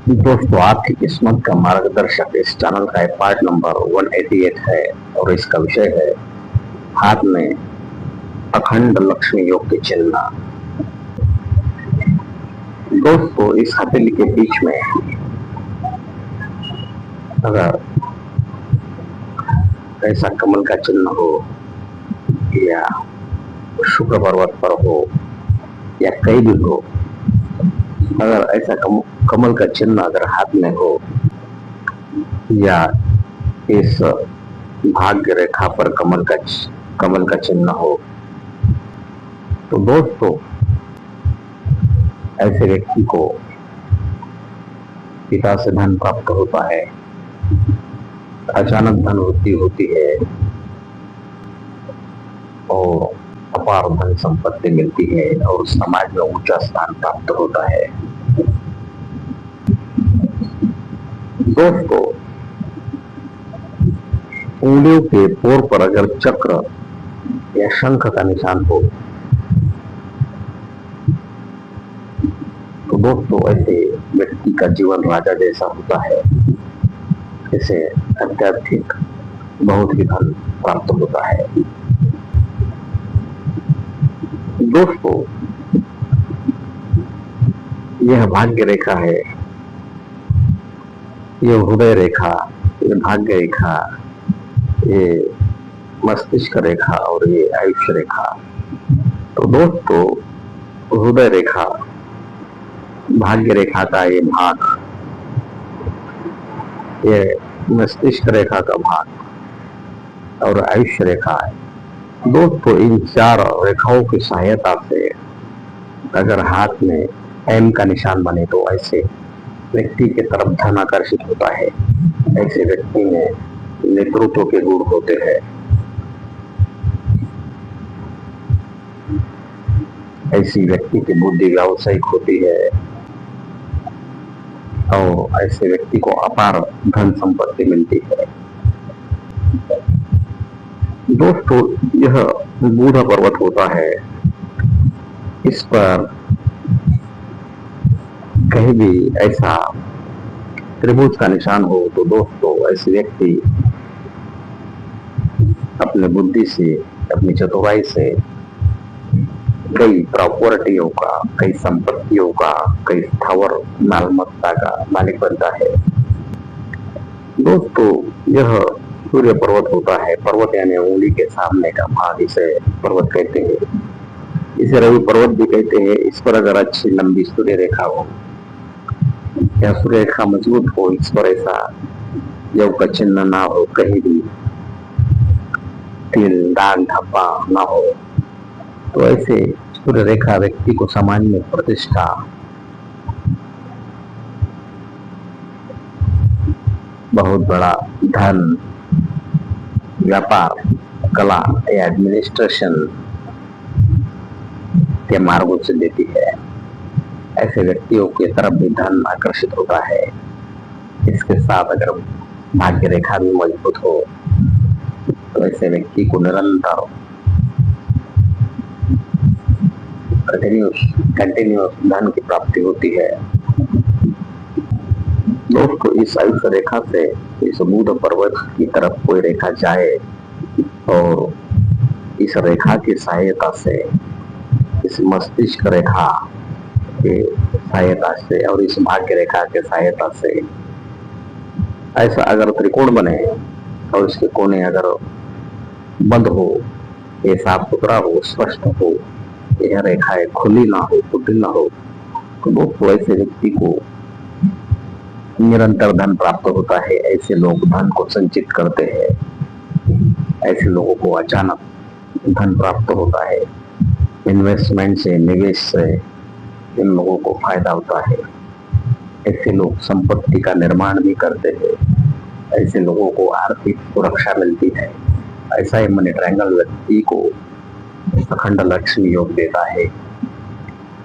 दोस्तों, आपकी किस्मत का मार्गदर्शक इस चैनल का पार्ट नंबर 188 है और इसका विषय है हाथ में अखंड लक्ष्मी योग के चिन्ह। दोस्तों, इस हथेली के बीच में अगर ऐसा कमल का चिन्ह हो या शुक्र पर्वत पर हो या कहीं भी हो, अगर ऐसा कमल का चिन्ह अगर हाथ में हो या इस भाग्य रेखा पर कमल का चिन्ह हो, तो दोस्तों ऐसे व्यक्ति को पिता से धन प्राप्त होता है, अचानक धन वृद्धि होती है और अपार धन संपत्ति मिलती है और समाज में ऊंचा स्थान प्राप्त होता है। दोस्तों, उंगलियों के पोर पर अगर चक्र या शंख का निशान हो तो दोस्तों ऐसे व्यक्ति का जीवन राजा जैसा होता है। इसे अत्यधिक बहुत ही धन प्राप्त होता है। दोस्तों, यह भाग्य रेखा है, ये हृदय रेखा, ये भाग्य रेखा, ये मस्तिष्क रेखा और ये आयुष्य रेखा। तो दोस्तों, हृदय रेखा, भाग्य रेखा का ये भाग, ये मस्तिष्क रेखा का भाग और आयुष्य रेखा है। दोस्तों, इन चार रेखाओं की सहायता से अगर हाथ में एम का निशान बने तो ऐसे व्यक्ति के तरफ धन आकर्षित होता है। ऐसे व्यक्ति में नेतृत्व के गुण होते हैं। ऐसी व्यक्ति की बुद्धि व्यावसायिक होती है और ऐसे व्यक्ति को अपार धन संपत्ति मिलती है। दोस्तों, यह बूढ़ा पर्वत होता है, इस पर कहीं भी ऐसा त्रिभुज का निशान हो तो दोस्तों ऐसे व्यक्ति अपने बुद्धि से, अपनी चतुराई से कई प्रॉपर्टियों का, कई संपत्तियों का, कई स्थावर मालमत्ता का मालिक बनता है। दोस्तों, यह सूर्य पर्वत होता है। पर्वत यानी उंगली के सामने का भाग, इसे पर्वत कहते हैं। इसे रवि पर्वत भी कहते हैं। इस पर अगर अच्छी लंबी सूर्य रेखा हो या सूर्य रेखा मजबूत हो, इस पर ऐसा योग का चिन्ह ना हो, कहीं भी तिल, दाग, धब्बा ना हो, तो ऐसे सूर्य रेखा व्यक्ति को समाज में प्रतिष्ठा, बहुत बड़ा धन, व्यापार, कला या एडमिनिस्ट्रेशन के मार्गों से देती है। ऐसे व्यक्तियों की तरफ भी धन आकर्षित होता है। इसके साथ अगर भाग्य रेखा भी मजबूत हो तो ऐसे व्यक्ति को निरंतर कंटिन्यूस धन की प्राप्ति होती है। दोस्तों, इस आयुष्य रेखा से इस बुध पर्वत की तरफ कोई रेखा जाए और इस रेखा की सहायता से, इस मस्तिष्क रेखा के सहायता से और इस भाग्य रेखा के सहायता से ऐसा अगर त्रिकोण बने और इसके कोने अगर बंद हो, ये साफ सुथरा हो, स्पष्ट हो, यह रेखाएं खुली ना हो, टूटी ना हो, तो दोस्तों ऐसे व्यक्ति को निरंतर धन प्राप्त होता है। ऐसे लोग धन को संचित करते हैं। ऐसे लोगों को अचानक धन प्राप्त होता है। इन्वेस्टमेंट से, निवेश से इन लोगों को फायदा होता है। ऐसे लोग संपत्ति का निर्माण भी करते हैं। ऐसे लोगों को आर्थिक सुरक्षा मिलती है। ऐसा ही मनी ट्रायंगल व्यक्ति को अखंड लक्ष्मी योग देता है,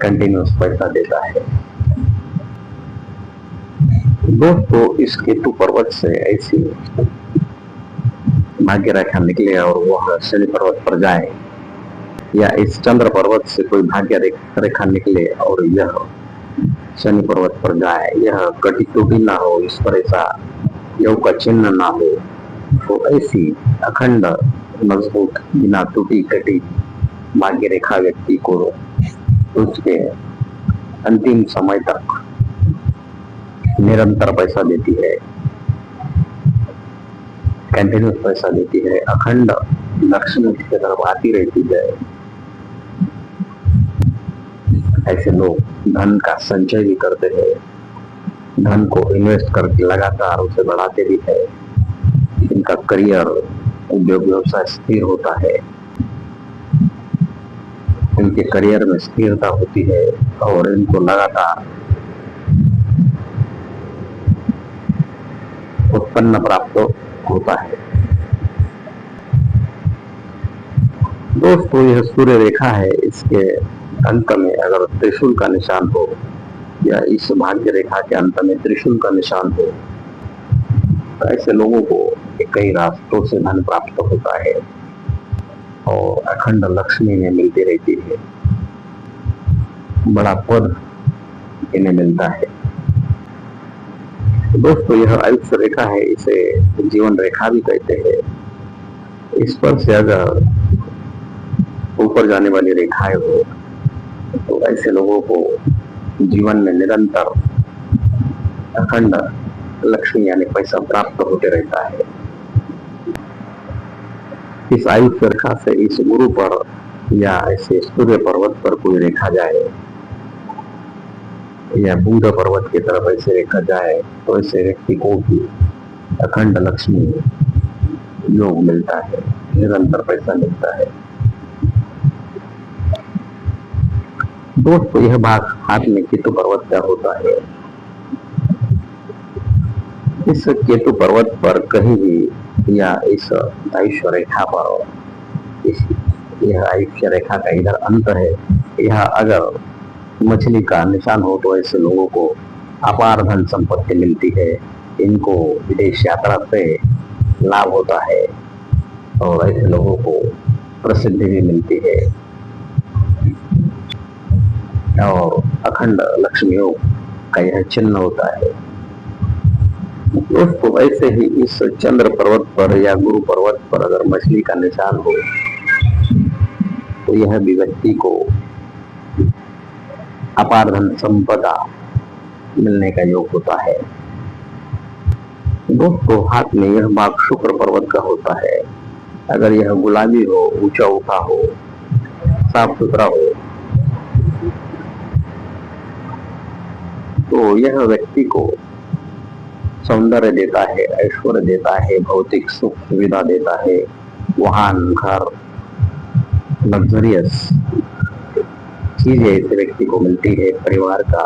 कंटिन्यूस पैसा देता है। दोस्तों, इस केतु पर्वत से ऐसी भाग्य रेखा निकले और वह शनि पर्वत पर जाए, या इस चंद्र पर्वत से कोई भाग्य रेखा निकले और यह शनि पर्वत पर जाए, यह कटी टूटी ना हो, इस पर ऐसा योग का चिन्ह ना हो, तो ऐसी अखंड मजबूत बिना टूटी कटी भाग्य रेखा व्यक्ति को उसके अंतिम समय तक निरंतर पैसा देती है, कंटिन्यूस पैसा देती है, अखंड लक्ष्मी उसके तरफ आती रहती है। ऐसे लोग धन का संचय भी करते हैं, धन को इन्वेस्ट करके लगातार उसे बढ़ाते भी है। इनका करियर उद्योग व्यवसाय स्थिर होता है, इनके करियर में स्थिरता होती है और इनको लगातार उत्पन्न प्राप्त होता है। दोस्तों, यह सूर्य रेखा है, इसके अंत में अगर त्रिशूल का निशान हो या इस भाग्य रेखा के अंत में त्रिशूल का निशान हो, तो ऐसे लोगों को कई रास्तों से धन प्राप्त होता है और अखंड लक्ष्मी इन्हें मिलती रहती है, बड़ा पद इन्हें मिलता है। दोस्तों, यह आयुष्य रेखा है, इसे जीवन रेखा भी कहते हैं। इस पर से अगर ऊपर जाने वाली रेखाएं हो तो ऐसे लोगों को जीवन में निरंतर अखंड लक्ष्मी यानी पैसा प्राप्त होते रहता है। इस आयुष्य रेखा से इस गुरु पर या ऐसे सूर्य पर्वत पर कोई रेखा जाए या बुध पर्वत की तरफ ऐसे रेखा जाए तो ऐसे व्यक्ति को भी अखंड लक्ष्मी योग मिलता है, निरंतर पैसा मिलता है। दोस्तों, यह भाग हाथ में केतु पर्वत का होता है। इस केतु पर्वत पर कहीं भी या इस आयुष्य रेखा पर यह आयुष्य रेखा का इधर अंत है, यह अगर मछली का निशान हो तो ऐसे लोगों को अपार धन संपत्ति मिलती है, इनको विदेश यात्रा से लाभ होता है और ऐसे लोगों को प्रसिद्धि भी मिलती है और अखंड लक्ष्मी योग का यह चिन्ह होता है। दोस्तों, ऐसे ही इस चंद्र पर्वत पर या गुरु पर्वत पर अगर मछली का निशान हो तो यह भी व्यक्ति को अपार धन संपदा मिलने का योग होता है। दोस्तों, हाथ में यह भाग शुक्र पर्वत का होता है। अगर यह गुलाबी हो, ऊंचा उठा हो, साफ सुथरा हो तो यह व्यक्ति को सौंदर्य देता है, ऐश्वर्य देता है, भौतिक सुख सुविधा देता है, वाहन, घर, लग्जरियस चीजें ऐसे व्यक्ति को मिलती है, परिवार का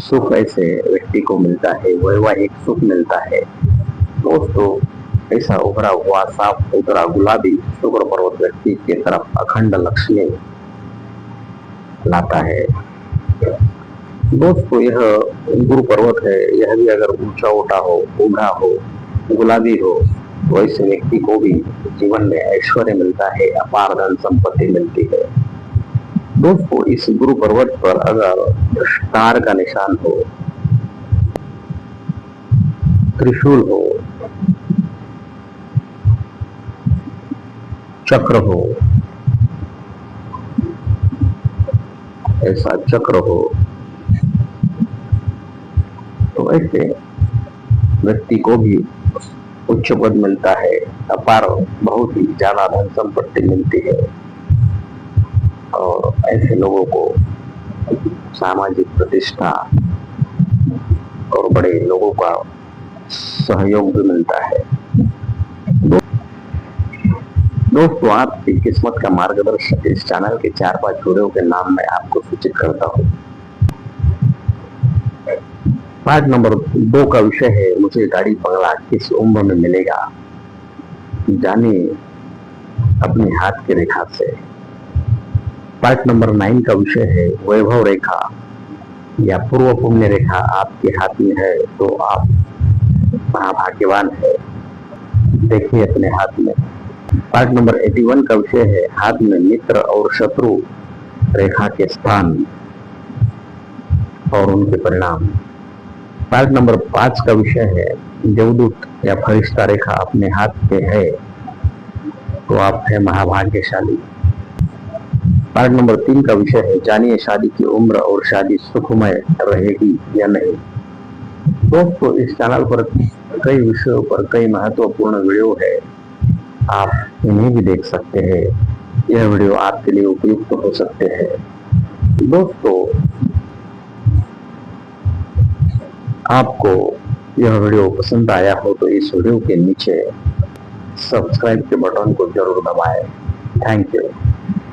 सुख ऐसे व्यक्ति को मिलता है, वैवाहिक सुख मिलता है। दोस्तों, ऐसा उभरा हुआ साफ सुथरा गुलाबी शुक्र पर्वत व्यक्ति की तरफ अखंड लक्ष्मी लाता है। दोस्तों, यह गुरु पर्वत है, यह भी अगर ऊंचा उठा हो, उभरा हो, गुलाबी हो तो ऐसे व्यक्ति को भी जीवन में ऐश्वर्य मिलता है, अपार धन संपत्ति मिलती है। दोस्तों, इस गुरु पर्वत पर अगर स्टार का निशान हो, त्रिशूल हो, चक्र हो, ऐसा चक्र हो तो ऐसे व्यक्ति को भी उच्च पद मिलता है, अपार बहुत ही ज्यादा धन संपत्ति मिलती है और ऐसे लोगों को सामाजिक प्रतिष्ठा और बड़े लोगों का सहयोग भी मिलता है। दोस्तों, आपकी किस्मत का मार्गदर्शक इस चैनल के 4-5 वीडियो के नाम मैं आपको सूचित करता हूँ। पार्ट नंबर 2 का विषय है मुझे गाड़ी बंगला किस उम्र में मिलेगा, जाने अपने हाथ की रेखा से। पार्ट नंबर 9 का विषय है वैभव रेखा या पूर्व पुण्य रेखा आपके हाथ में है तो आप महाभाग्यवान है, देखिए अपने हाथ में। पार्ट नंबर 81 का विषय है हाथ में मित्र और शत्रु रेखा के स्थान, और उनके परिणाम। पार्ट नंबर 5 का विषय है देवदूत या फरिश्ता रेखा अपने हाथ पे है तो आप है महाभाग्यशाली। पार्ट नंबर 3 का विषय है जानिए शादी की उम्र और शादी सुखमय रहेगी या नहीं। दोस्तों, इस चैनल पर कई विषयों पर कई महत्वपूर्ण वीडियो है, आप इन्हें भी देख सकते हैं। यह वीडियो आपके लिए उपयुक्त हो सकते हैं। दोस्तों, आपको यह वीडियो पसंद आया हो तो इस वीडियो के नीचे सब्सक्राइब के बटन को जरूर दबाएं। Thank you.